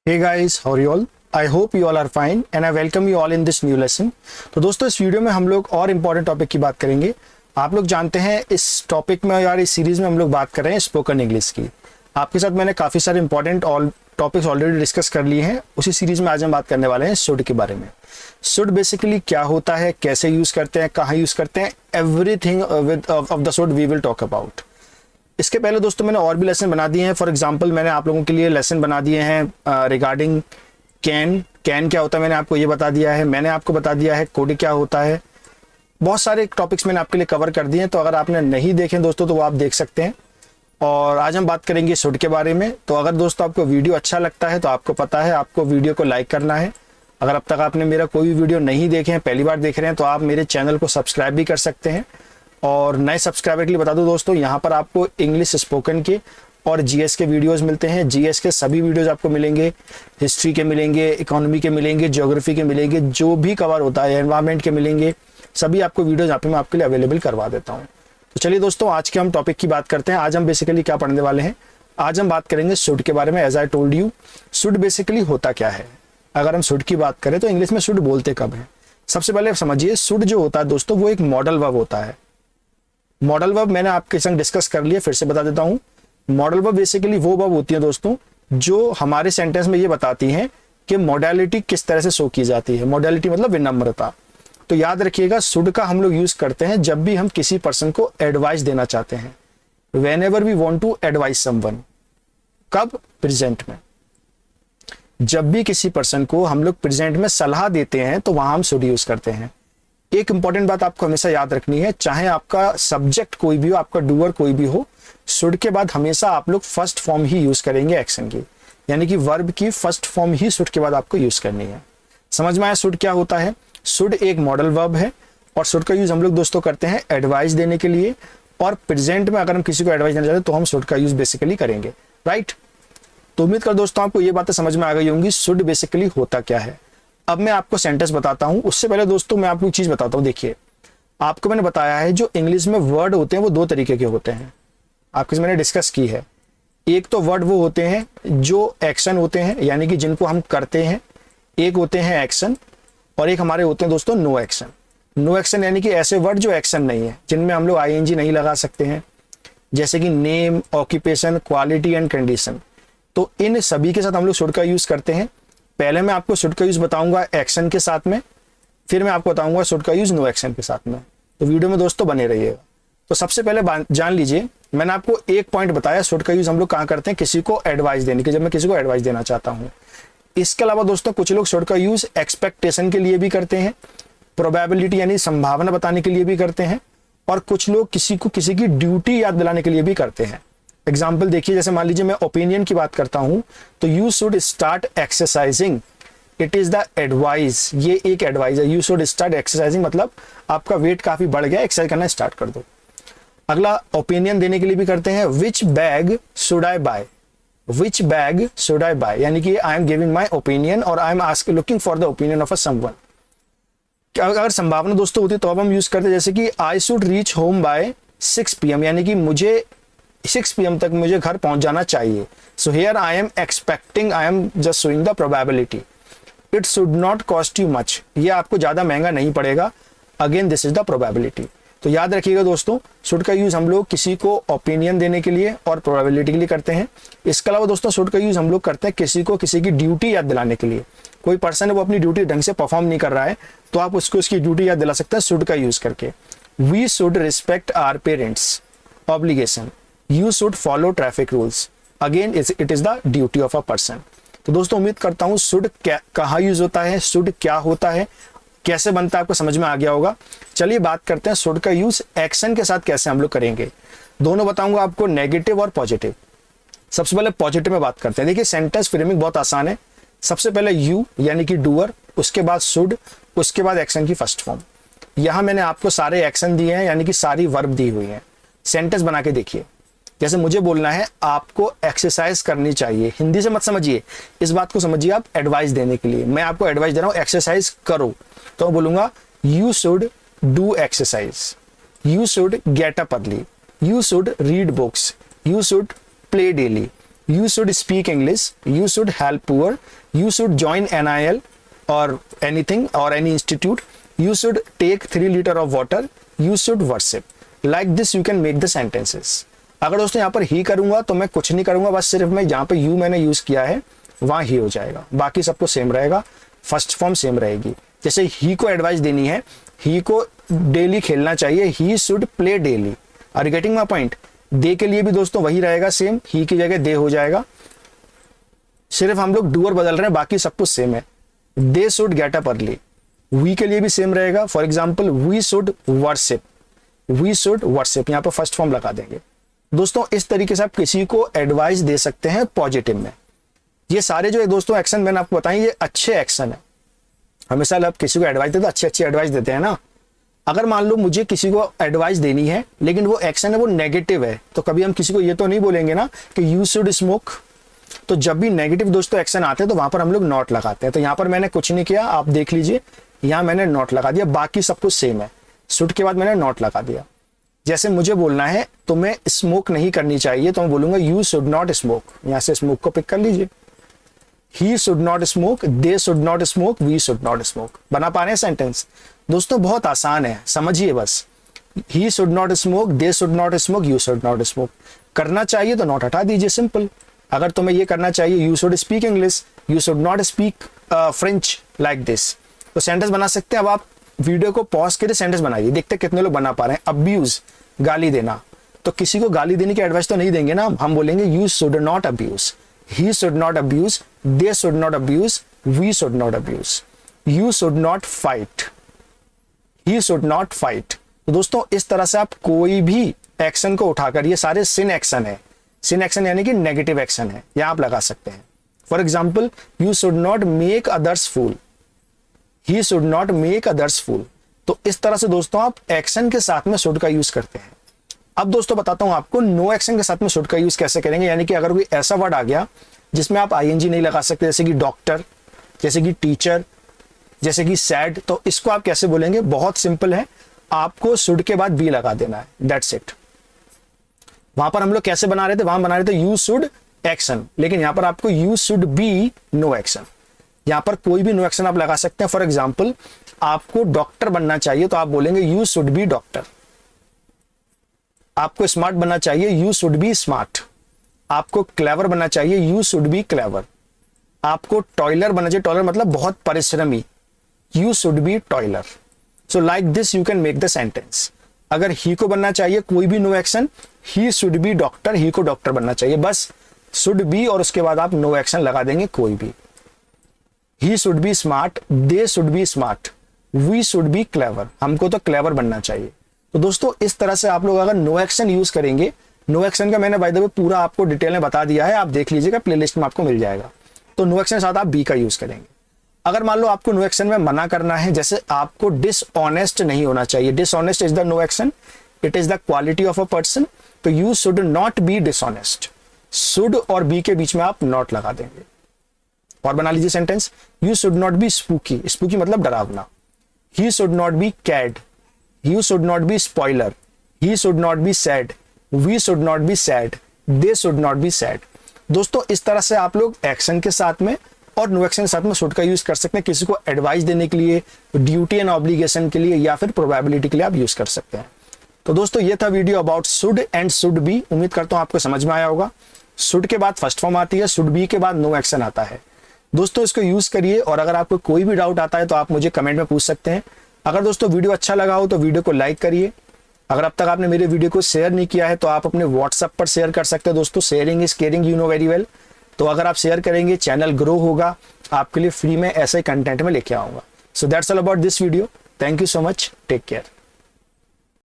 Hey guys, how are you all? I hope you all are fine and I welcome you all in this new lesson. तो दोस्तों इस video में हम लोग और important topic की बात करेंगे। आप लोग जानते हैं इस टॉपिक में यार इस सीरीज में हम लोग बात कर रहे हैं स्पोकन इंग्लिश की। आपके साथ मैंने काफ़ी सारे इंपॉर्टेंट टॉपिक्स ऑलरेडी डिस्कस कर लिए हैं। उसी सीरीज में आज हम बात करने वाले हैं शुड के बारे में। शुड बेसिकली क्या होता है, कैसे यूज़ करते हैं, कहाँ यूज़ करते हैं, everything of the should we will talk about. इसके पहले दोस्तों मैंने और भी लेसन बना दिए हैं। फॉर एग्जांपल मैंने आप लोगों के लिए लेसन बना दिए हैं रिगार्डिंग कैन क्या होता है, मैंने आपको ये बता दिया है। मैंने आपको बता दिया है कोड क्या होता है। बहुत सारे टॉपिक्स मैंने आपके लिए कवर कर दिए हैं, तो अगर आपने नहीं देखे दोस्तों तो वो आप देख सकते हैं। और आज हम बात करेंगे शुड के बारे में। तो अगर दोस्तों आपको वीडियो अच्छा लगता है तो आपको पता है आपको वीडियो को लाइक करना है। अगर अब तक आपने मेरा कोई भी वीडियो नहीं देखे हैं, पहली बार देख रहे हैं, तो आप मेरे चैनल को सब्सक्राइब भी कर सकते हैं। और नए सब्सक्राइबर के लिए बता दूं दोस्तों, यहाँ पर आपको इंग्लिश स्पोकन के और जीएस के वीडियोस मिलते हैं। जीएस के सभी वीडियोस आपको मिलेंगे, हिस्ट्री के मिलेंगे, इकोनॉमी के मिलेंगे, ज्योग्राफी के मिलेंगे, जो भी कवर होता है, एनवायरनमेंट के मिलेंगे, सभी आपको वीडियोस यहाँ पे मैं आपके लिए अवेलेबल करवा देता हूँ। तो चलिए दोस्तों आज के हम टॉपिक की बात करते हैं। आज हम बेसिकली क्या पढ़ने वाले हैं, आज हम बात करेंगे शुड के बारे में। As I told you, should basically होता क्या है। अगर हम शुड की बात करें तो इंग्लिश में शुड बोलते कब है। सबसे पहले समझिए, शुड जो होता है दोस्तों वो एक मॉडल वर्ब होता है। मॉडल वर्ब मैंने आपके संग डिस्कस कर लिया, फिर से बता देता हूं। मॉडल वर्ब बेसिकली वो वर्ब होती है दोस्तों जो हमारे सेंटेंस में ये बताती हैं कि मॉडलिटी किस तरह से शो की जाती है। मॉडलिटी मतलब विनम्रता। तो याद रखिएगा, शुड का हम लोग यूज करते हैं जब भी हम किसी पर्सन को एडवाइस देना चाहते हैं। Whenever we want to advice someone. कब? प्रेजेंट में। जब भी किसी पर्सन को हम लोग प्रेजेंट में सलाह देते हैं तो वहां हम शुड यूज करते हैं। एक इंपॉर्टेंट बात आपको हमेशा याद रखनी है, चाहे आपका सब्जेक्ट कोई भी हो, आपका डूअर कोई भी हो, शुड के बाद हमेशा आप लोग फर्स्ट फॉर्म ही यूज करेंगे एक्शन की। यानी कि वर्ब की फर्स्ट फॉर्म ही शुड के बाद आपको यूज करनी है। समझ में आया शुड क्या होता है? शुड एक मॉडल वर्ब है और शुड का यूज हम लोग दोस्तों करते हैं एडवाइस देने के लिए। और प्रेजेंट में अगर हम किसी को एडवाइस देना चाहते हैं तो हम शुड का यूज बेसिकली करेंगे। राइट। तो उम्मीद कर दोस्तों आपको ये बातें समझ में आ गई होंगी शुड बेसिकली होता क्या है। अब मैं आपको सेंटेंस बताता हूं। उससे पहले दोस्तों मैं आपको एक चीज बताता हूं। देखिए, आपको मैंने बताया है जो इंग्लिश में वर्ड होते हैं वो दो तरीके के होते हैं। आपके से मैंने डिस्कस की है। एक तो वर्ड वो होते हैं जो एक्शन होते हैं, यानी कि जिनको हम करते हैं। एक होते हैं एक्शन और एक हमारे होते हैं दोस्तों नो एक्शन। नो एक्शन यानी कि ऐसे वर्ड जो एक्शन नहीं है, जिनमें हम लोग आईएनजी नहीं लगा सकते हैं, जैसे कि name, occupation, quality and condition. तो इन सभी के साथ हम लोग शुड का यूज करते हैं। पहले मैं आपको शुड का यूज बताऊंगा एक्शन के साथ में, फिर मैं आपको बताऊंगा शुड का यूज नो एक्शन के साथ में। तो वीडियो में दोस्तों बने रहिएगा। तो सबसे पहले जान लीजिए, मैंने आपको एक पॉइंट बताया शुड का यूज हम लोग कहाँ करते हैं, किसी को एडवाइस देने के, जब मैं किसी को एडवाइस देना चाहता हूँ। इसके अलावा दोस्तों कुछ लोग शुड का यूज एक्सपेक्टेशन के लिए भी करते हैं, प्रोबेबिलिटी यानी संभावना बताने के लिए भी करते हैं, और कुछ लोग किसी को किसी की ड्यूटी याद दिलाने के लिए भी करते हैं। एग्जाम्पल देखिए, जैसे मान लीजिए मैं ओपिनियन की बात करता हूं तो you should start exercising, it is the advice. ये एक एडवाइस है, यू शुड स्टार्ट एक्सरसाइजिंग मतलब आपका वेट काफी बढ़ गया, एक्सरसाइज करना स्टार्ट कर दो। अगला ओपिनियन देने के लिए भी करते हैं, which bag should I buy. Which bag should I buy यानी कि I am giving my opinion और I am asking looking for the opinion of a someone. अगर संभावना दोस्तों होती तो अब हम यूज करते जैसे कि I should reach home by 6 PM यानी कि मुझे 6 PM तक मुझे घर पहुंच जाना चाहिए। So here I am expecting, I am just showing the probability. It should not cost you much, ये आपको ज्यादा महंगा नहीं पड़ेगा। Again this is the probability. तो याद रखिएगा दोस्तों, शुड का यूज हम लोग किसी को ओपिनियन देने के लिए और प्रोबेबिलिटी के लिए करते हैं। इसके अलावा दोस्तों शुड का यूज हम लोग करते हैं किसी को किसी की ड्यूटी याद दिलाने के लिए। कोई पर्सन है वो अपनी ड्यूटी ढंग से परफॉर्म नहीं कर रहा है तो आप उसको उसकी ड्यूटी याद दिला सकते हैं शुड का यूज करके। We should respect our parents, obligation. You should follow traffic rules. Again, it is the duty of a person. तो दोस्तों उम्मीद करता हूँ शुड कहाँ यूज होता है, शुड क्या होता है, कैसे बनता है, आपको समझ में आ गया होगा। चलिए बात करते हैं शुड का यूज एक्शन के साथ कैसे हम लोग करेंगे। दोनों बताऊंगा आपको, नेगेटिव और पॉजिटिव। सबसे पहले पॉजिटिव में बात करते हैं। देखिए सेंटेंस फ्रेमिंग बहुत आसान है। सबसे पहले यू यानी कि डूअर, उसके बाद शुड, उसके बाद एक्शन की फर्स्ट फॉर्म। यहां मैंने आपको सारे एक्शन दिए हैं यानी कि सारी वर्ब दी हुई है। सेंटेंस बना के देखिए। जैसे मुझे बोलना है आपको एक्सरसाइज करनी चाहिए, हिंदी से मत समझिए, इस बात को समझिए आप एडवाइस देने के लिए। मैं आपको एडवाइस दे रहा हूं एक्सरसाइज करो, तो मैं बोलूंगा you should do exercise, you should get up early, you should read books, you should play daily. you should speak English, you should help poor, you should join NIL or anything or any institute, you should take 3 liters of water, you should worship. Like this you can make the sentences. अगर दोस्तों यहाँ पर ही करूंगा तो मैं कुछ नहीं करूंगा, बस सिर्फ मैं जहाँ पे यू मैंने यूज किया है वहां ही हो जाएगा, बाकी सबको सेम रहेगा, फर्स्ट फॉर्म सेम रहेगी। जैसे ही को एडवाइस देनी है, ही को डेली खेलना चाहिए, he should play daily. Are you getting my point? दे के लिए भी दोस्तों वही रहेगा सेम, ही की जगह दे हो जाएगा, सिर्फ हम लोग डूअर बदल रहे हैं, बाकी सब कुछ सेम है। They should get up early, we के लिए भी सेम रहेगा। For example we should worship, we should worship, यहाँ पर फर्स्ट फॉर्म लगा देंगे। दोस्तों इस तरीके से आप किसी को एडवाइस दे सकते हैं पॉजिटिव में। ये सारे जो है दोस्तों एक्शन मैंने आपको बताएं, ये अच्छे एक्शन है। हमेशा आप किसी को एडवाइस देते अच्छी अच्छी एडवाइस देते हैं ना। अगर मान लो मुझे किसी को एडवाइस देनी है लेकिन वो एक्शन है वो नेगेटिव है, तो कभी हम किसी को ये तो नहीं बोलेंगे ना कि यू शुड स्मोक। तो जब भी नेगेटिव दोस्तों एक्शन आते हैं तो वहां पर हम लोग नॉट लगाते हैं। तो यहाँ पर मैंने कुछ नहीं किया, आप देख लीजिए, यहाँ मैंने नॉट लगा दिया, बाकी सब कुछ सेम है। शुड के बाद मैंने नॉट लगा दिया। जैसे मुझे बोलना है तुम्हें स्मोक नहीं करनी चाहिए, तो मैं बोलूंगा यू शुड नॉट स्मोक। यहां से स्मोक को पिक कर लीजिए। He should not smoke, they should not smoke, we should not smoke. बना पा रहे हैं सेंटेंस? दोस्तों बहुत आसान है, समझिए बस। ही should not smoke, they should not smoke, you should not smoke. करना चाहिए तो नॉट हटा दीजिए, सिंपल। अगर तुम्हें ये करना चाहिए you should speak English, you should not speak French, like this, तो सेंटेंस बना सकते हैं। अब आप वीडियो को पॉज करके सेंटेंस बनाइए, देखते हैं कितने लोग बना पा रहे हैं। अब्यूज, गाली देना, तो किसी को गाली देने की एडवाइस तो नहीं देंगे ना, हम बोलेंगे you should not abuse, he should not abuse, they should not abuse, we should not abuse, you should not fight, he should not fight. तो दोस्तों इस तरह से आप कोई भी एक्शन को उठाकर, ये सारे सिन एक्शन है, सिन एक्शन यानी कि नेगेटिव एक्शन है, यहां आप लगा सकते हैं। For example you should not make others fool, he should not make others fool. तो इस तरह से दोस्तों आप एक्शन के साथ में शुड का यूज करते हैं। अब दोस्तों बताता हूं आपको नो एक्शन के साथ में शुड का यूज कैसे करेंगे। यानी कि अगर कोई ऐसा वर्ड आ गया जिसमें आप आईएनजी नहीं लगा सकते, जैसे कि डॉक्टर, जैसे कि टीचर, जैसे कि सैड, तो इसको आप कैसे बोलेंगे? बहुत सिंपल है, आपको शुड के बाद बी लगा देना है, दैट्स इट। वहां पर हम लोग कैसे बना रहे थे? वहां बना रहे थे यू शुड एक्शन, लेकिन यहां पर आपको you should be no action. यहां पर कोई भी नो एक्शन आप लगा सकते हैं। फॉर एग्जाम्पल आपको डॉक्टर बनना चाहिए तो आप बोलेंगे यू शुड बी डॉक्टर। आपको स्मार्ट बनना चाहिए, यू शुड बी स्मार्ट। आपको क्लेवर बनना चाहिए, यू शुड बी क्लेवर। आपको टॉयलर बनना चाहिए, टॉयलर मतलब बहुत परिश्रमी, you should be toiler. So like this you can make the sentence. अगर ही को बनना चाहिए कोई भी no action, he should be doctor, he को डॉक्टर बनना चाहिए, बस शुड बी और उसके बाद आप नो एक्शन लगा देंगे कोई भी। He should be smart, they should be smart, we should be clever, हमको तो क्लेवर बनना चाहिए। तो दोस्तों इस तरह से आप लोग अगर नो एक्शन यूज करेंगे, नो एक्शन का मैंने बाय द वे पूरा आपको डिटेल में बता दिया है, आप देख लीजिएगा, प्लेलिस्ट में आपको मिल जाएगा। तो नो एक्शन के साथ आप बी का यूज करेंगे। अगर मान लो आपको नो एक्शन में मना करना है, जैसे आपको डिसऑनेस्ट नहीं होना चाहिए, dishonest is the no action, it is the quality of a person, तो you should not be dishonest. Should और बी के बीच में आप नॉट लगा देंगे। और बना लीजिए sentence, you should not be spooky, spooky मतलब डरावना। He should not be cad, you should not be spoiler, he should not be sad, we should not be sad, they should not be sad. दोस्तों इस तरह से आप लोग action के साथ में और नो एक्शन के साथ में शुड का यूज कर सकते हैं, किसी को एडवाइस देने के लिए, ड्यूटी एंड ऑब्लिगेशन के लिए, या फिर प्रोबेबिलिटी के लिए आप यूज कर सकते हैं। तो दोस्तों ये था video about should and should be. उम्मीद करता हूं आपको समझ में आया होगा। शुड के बाद फर्स्ट फॉर्म आती है, शुड बी के बाद नो एक्शन आता है। दोस्तों इसको यूज करिए, और अगर आपको कोई भी डाउट आता है तो आप मुझे कमेंट में पूछ सकते हैं। अगर दोस्तों वीडियो अच्छा लगा हो तो वीडियो को लाइक करिए। अगर अब तक आपने मेरे वीडियो को शेयर नहीं किया है तो आप अपने व्हाट्सएप पर शेयर कर सकते हैं। दोस्तों sharing is caring, you know very well. तो अगर आप शेयर करेंगे चैनल ग्रो होगा, आपके लिए फ्री में ऐसे कंटेंट में लेके आऊंगा। So that's all about this video. Thank you so much, take care.